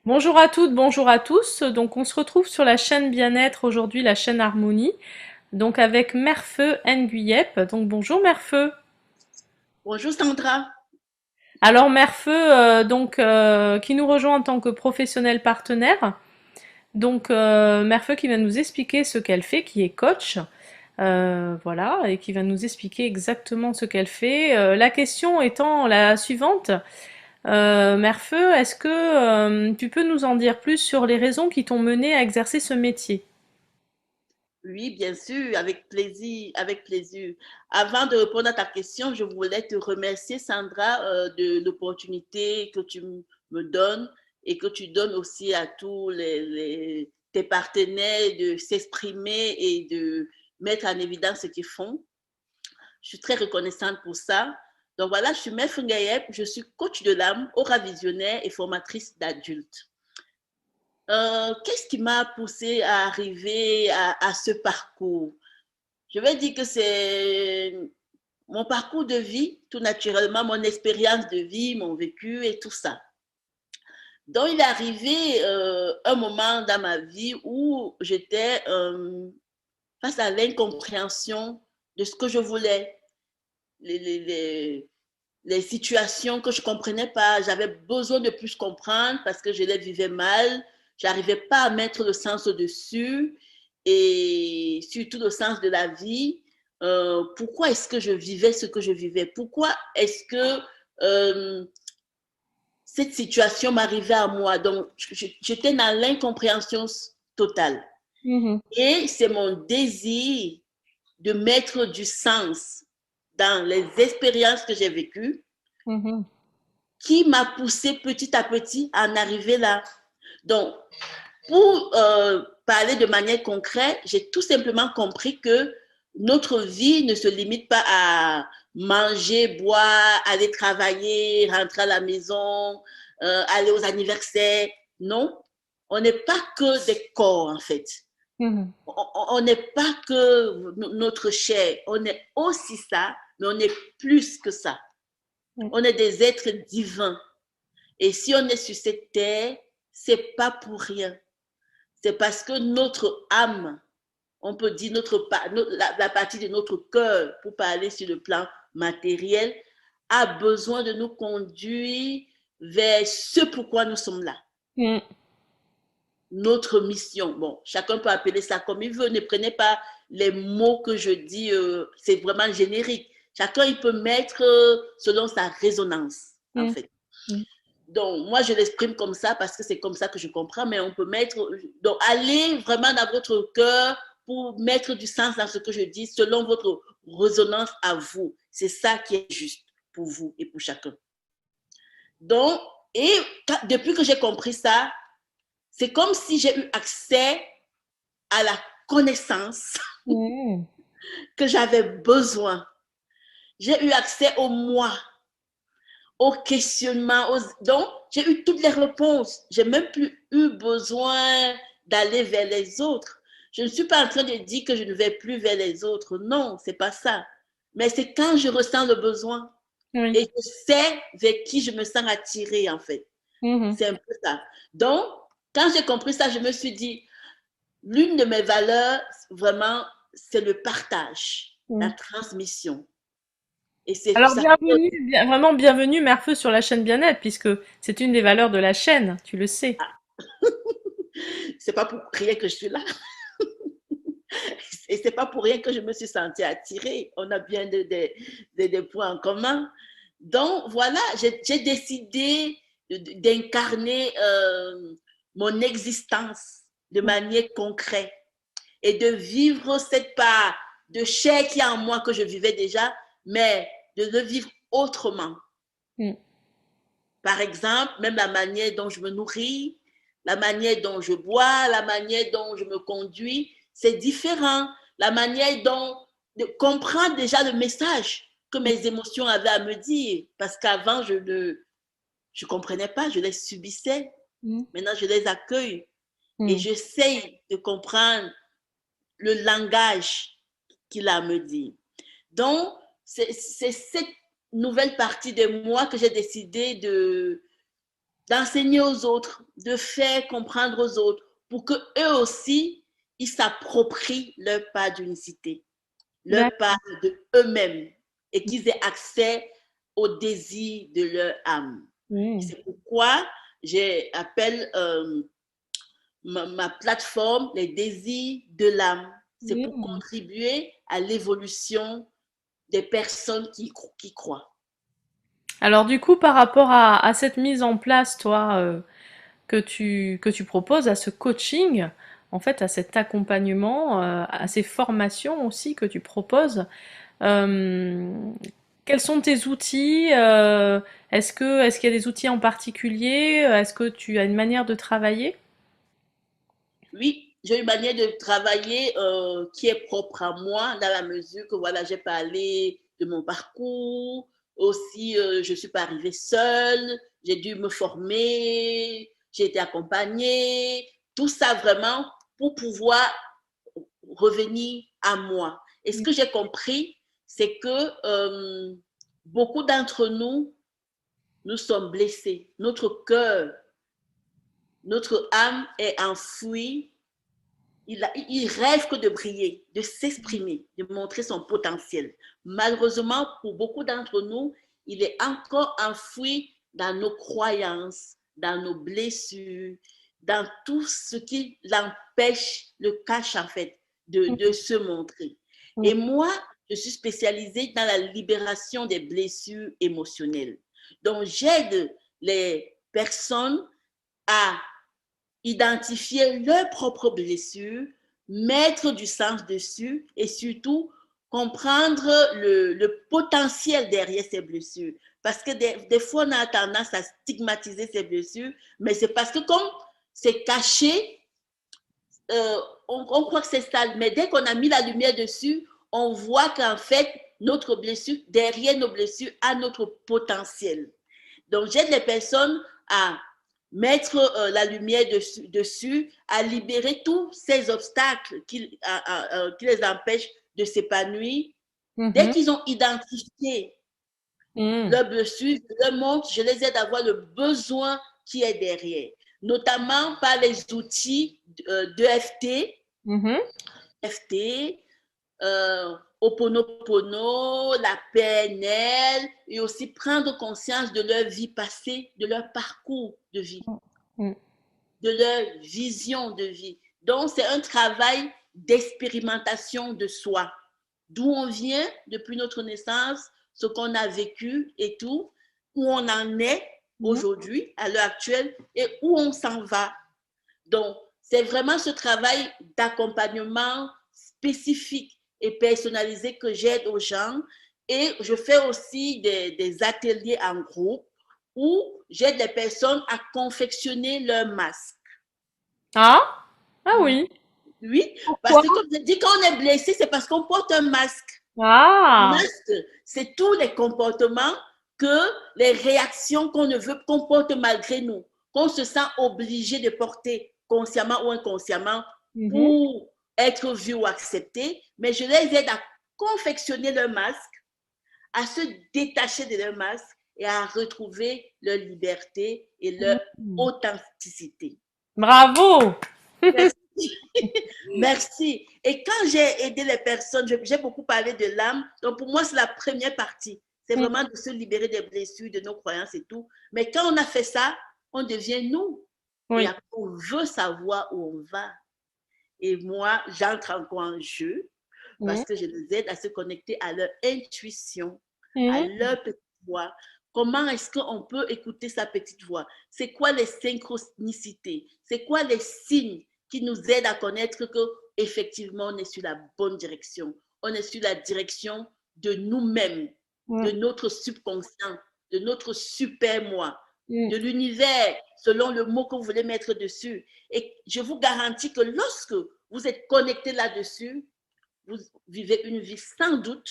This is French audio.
Bonjour à toutes, bonjour à tous. Donc, on se retrouve sur la chaîne Bien-être aujourd'hui, la chaîne Harmonie. Donc, avec Merfeu Nguyep. Donc, bonjour Merfeu. Bonjour Sandra. Alors, Merfeu, qui nous rejoint en tant que professionnel partenaire. Donc, Merfeu qui va nous expliquer ce qu'elle fait, qui est coach. Voilà, et qui va nous expliquer exactement ce qu'elle fait. La question étant la suivante. Merfeu, est-ce que tu peux nous en dire plus sur les raisons qui t'ont mené à exercer ce métier? Oui, bien sûr, avec plaisir, avec plaisir. Avant de répondre à ta question, je voulais te remercier, Sandra, de l'opportunité que tu me donnes et que tu donnes aussi à tous tes partenaires de s'exprimer et de mettre en évidence ce qu'ils font. Je suis très reconnaissante pour ça. Donc voilà, je suis Mère Ngayeb, je suis coach de l'âme, aura visionnaire et formatrice d'adultes. Qu'est-ce qui m'a poussée à arriver à ce parcours? Je vais dire que c'est mon parcours de vie, tout naturellement, mon expérience de vie, mon vécu et tout ça. Donc, il est arrivé un moment dans ma vie où j'étais face à l'incompréhension de ce que je voulais, les, les, les, les situations que je ne comprenais pas. J'avais besoin de plus comprendre parce que je les vivais mal. Je n'arrivais pas à mettre le sens au-dessus et surtout le sens de la vie. Pourquoi est-ce que je vivais ce que je vivais? Pourquoi est-ce que cette situation m'arrivait à moi? Donc, j'étais dans l'incompréhension totale. Mhm, Et c'est mon désir de mettre du sens dans les expériences que j'ai vécues mhm. qui m'a poussé petit à petit à en arriver là. Donc, pour parler de manière concrète, j'ai tout simplement compris que notre vie ne se limite pas à manger, boire, aller travailler, rentrer à la maison, aller aux anniversaires. Non, on n'est pas que des corps en fait. Mhm. On n'est pas que notre chair, on est aussi ça, mais on est plus que ça. Mm. On est des êtres divins. Et si on est sur cette terre, c'est pas pour rien. C'est parce que notre âme, on peut dire la partie de notre cœur, pour parler sur le plan matériel, a besoin de nous conduire vers ce pourquoi nous sommes là. Mm. Notre mission. Bon, chacun peut appeler ça comme il veut. Ne prenez pas les mots que je dis, c'est vraiment générique. Chacun, il peut mettre selon sa résonance, en Mm. fait. Mm. Donc, moi, je l'exprime comme ça parce que c'est comme ça que je comprends, mais on peut mettre. Donc, allez vraiment dans votre cœur pour mettre du sens dans ce que je dis selon votre résonance à vous. C'est ça qui est juste pour vous et pour chacun. Donc, et depuis que j'ai compris ça, c'est comme si j'ai eu accès à la connaissance Mm. que j'avais besoin. J'ai eu accès au moi, au questionnement. Donc, j'ai eu toutes les réponses. J'ai même plus eu besoin d'aller vers les autres. Je ne suis pas en train de dire que je ne vais plus vers les autres. Non, c'est pas ça. Mais c'est quand je ressens le besoin Oui. et je sais vers qui je me sens attirée, en fait. Mhm. C'est un peu ça. Donc, quand j'ai compris ça, je me suis dit, l'une de mes valeurs, vraiment, c'est le partage, la Mm. transmission. Et c'est Alors ça. bienvenue, vraiment bienvenue Merfeu sur la chaîne Bien-être, puisque c'est une des valeurs de la chaîne, tu le sais. C'est pas pour rien que je suis là. Et c'est pas pour rien que je me suis sentie attirée. On a bien des points en commun. Donc voilà, j'ai décidé d'incarner mon existence de Mm. manière concrète et de vivre cette part de chair qui est en moi que je vivais déjà, mais de le vivre autrement. Mm. Par exemple, même la manière dont je me nourris, la manière dont je bois, la manière dont je me conduis, c'est différent. La manière dont de comprendre déjà le message que mes émotions avaient à me dire. Parce qu'avant, je comprenais pas, je les subissais. Mm. Maintenant, je les accueille et Mm. j'essaye de comprendre le langage qu'il a à me dire. Donc, c'est cette nouvelle partie de moi que j'ai décidé d'enseigner aux autres, de faire comprendre aux autres, pour que eux aussi, ils s'approprient leur part d'unicité, leur part de eux-mêmes, et qu'ils aient accès au désir de leur âme. Et Mmh. c'est pourquoi j'appelle ma plateforme les désirs de l'âme. C'est pour Mmh. contribuer à l'évolution des personnes qui croient. Alors du coup, par rapport à cette mise en place, toi, que tu proposes, à ce coaching, en fait, à cet accompagnement, à ces formations aussi que tu proposes, euh, quels sont tes outils? Est-ce qu'il y a des outils en particulier? Est-ce que tu as une manière de travailler? Oui, j'ai une manière de travailler qui est propre à moi, dans la mesure que voilà, j'ai parlé de mon parcours. Aussi, je ne suis pas arrivée seule, j'ai dû me former, j'ai été accompagnée. Tout ça vraiment pour pouvoir revenir à moi. Et ce que j'ai compris, c'est que beaucoup d'entre nous, nous sommes blessés. Notre cœur, notre âme est enfouie. Il rêve que de briller, de s'exprimer, de montrer son potentiel. Malheureusement, pour beaucoup d'entre nous, il est encore enfoui dans nos croyances, dans nos blessures, dans tout ce qui l'empêche, le cache en fait, de se montrer. Et moi, je suis spécialisée dans la libération des blessures émotionnelles. Donc, j'aide les personnes à identifier leurs propres blessures, mettre du sens dessus et surtout comprendre le potentiel derrière ces blessures. Parce que des fois, on a tendance à stigmatiser ces blessures, mais c'est parce que comme c'est caché, on croit que c'est sale. Mais dès qu'on a mis la lumière dessus, on voit qu'en fait, notre blessure, derrière nos blessures, a notre potentiel. Donc, j'aide les personnes à mettre la lumière dessus, à libérer tous ces obstacles qui les empêchent de s'épanouir. Dès Mhm. qu'ils ont identifié Mhm. leur blessure, je leur montre, je les aide à voir le besoin qui est derrière, notamment par les outils d'EFT, Mhm. FT, Oponopono, la PNL, et aussi prendre conscience de leur vie passée, de leur parcours de vie, Mhm. de leur vision de vie. Donc, c'est un travail d'expérimentation de soi, d'où on vient depuis notre naissance, ce qu'on a vécu et tout, où on en est Mhm. aujourd'hui, à l'heure actuelle, et où on s'en va. Donc, c'est vraiment ce travail d'accompagnement spécifique et personnalisé que j'aide aux gens. Et je fais aussi des ateliers en groupe où j'aide les personnes à confectionner leur masque. Ah? Ah oui. Oui, parce Pourquoi? que comme je dis, quand on est blessé, c'est parce qu'on porte un masque. Le Ah. masque, c'est tous les comportements les réactions qu'on ne veut, qu'on porte malgré nous, qu'on se sent obligé de porter consciemment ou inconsciemment Mhm. pour être vu ou accepté. Mais je les aide à confectionner leur masque, à se détacher de leur masque et à retrouver leur liberté et leur Mhm. authenticité. Bravo! Merci. Merci. Et quand j'ai aidé les personnes, j'ai beaucoup parlé de l'âme. Donc, pour moi, c'est la première partie. C'est Mhm. vraiment de se libérer des blessures, de nos croyances et tout. Mais quand on a fait ça, on devient nous. Et Oui. après, on veut savoir où on va. Et moi, j'entre encore en jeu parce Mhm. que je les aide à se connecter à leur intuition, à Mhm. leur petite voix. Comment est-ce qu'on peut écouter sa petite voix? C'est quoi les synchronicités? C'est quoi les signes qui nous aident à connaître que effectivement on est sur la bonne direction? On est sur la direction de nous-mêmes, de Mhm. notre subconscient, de notre super moi, Mhm. de l'univers, selon le mot que vous voulez mettre dessus. Et je vous garantis que lorsque vous êtes connecté là-dessus, vous vivez une vie sans doute